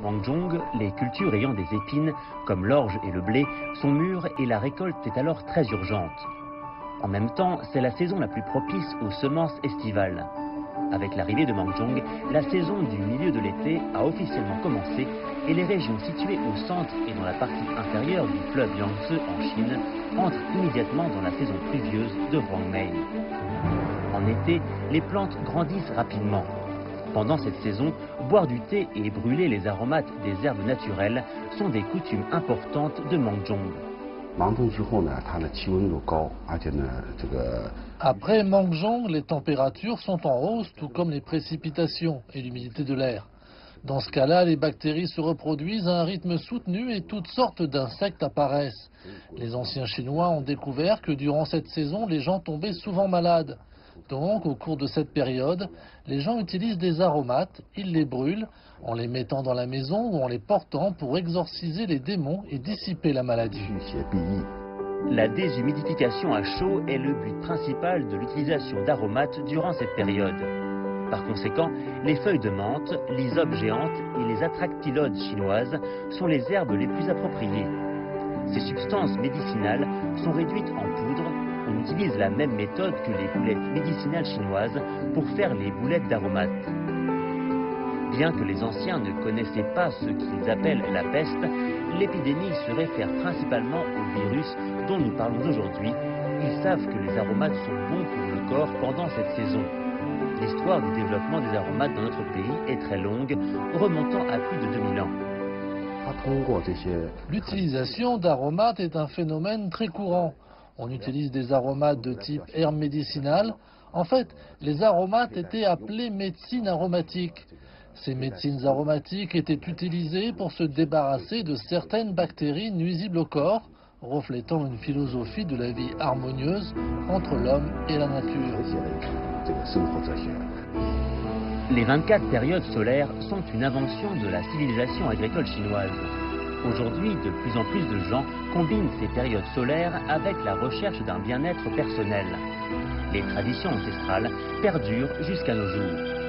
Wangzhong, les cultures ayant des épines, comme l'orge et le blé, sont mûres et la récolte est alors très urgente. En même temps, c'est la saison la plus propice aux semences estivales. Avec l'arrivée de Wangzhong, la saison du milieu de l'été a officiellement commencé et les régions situées au centre et dans la partie inférieure du fleuve Yangtze en Chine entrent immédiatement dans la saison pluvieuse de Huangmei. En été, les plantes grandissent rapidement. Pendant cette saison, boire du thé et brûler les aromates des herbes naturelles sont des coutumes importantes de Wangzhong. Après Wangzhong, les températures sont en hausse, tout comme les précipitations et l'humidité de l'air. Dans ce cas-là, les bactéries se reproduisent à un rythme soutenu et toutes sortes d'insectes apparaissent. Les anciens Chinois ont découvert que durant cette saison, les gens tombaient souvent malades. Donc, au cours de cette période, les gens utilisent des aromates, ils les brûlent, en les mettant dans la maison ou en les portant pour exorciser les démons et dissiper la maladie. La déshumidification à chaud est le but principal de l'utilisation d'aromates durant cette période. Par conséquent, les feuilles de menthe, l'hysope géante et les atractylodes chinoises sont les herbes les plus appropriées. Ces substances médicinales sont réduites en poudre. On utilise la même méthode que les boulettes médicinales chinoises pour faire les boulettes d'aromates. Bien que les anciens ne connaissaient pas ce qu'ils appellent la peste, l'épidémie se réfère principalement au virus dont nous parlons aujourd'hui. Ils savent que les aromates sont bons pour le corps pendant cette saison. L'histoire du développement des aromates dans notre pays est très longue, remontant à plus de 2000 ans. L'utilisation d'aromates est un phénomène très courant. On utilise des aromates de type herbe médicinale. En fait, les aromates étaient appelés médecines aromatiques. Ces médecines aromatiques étaient utilisées pour se débarrasser de certaines bactéries nuisibles au corps, reflétant une philosophie de la vie harmonieuse entre l'homme et la nature. Les 24 périodes solaires sont une invention de la civilisation agricole chinoise. Aujourd'hui, de plus en plus de gens combinent ces périodes solaires avec la recherche d'un bien-être personnel. Les traditions ancestrales perdurent jusqu'à nos jours.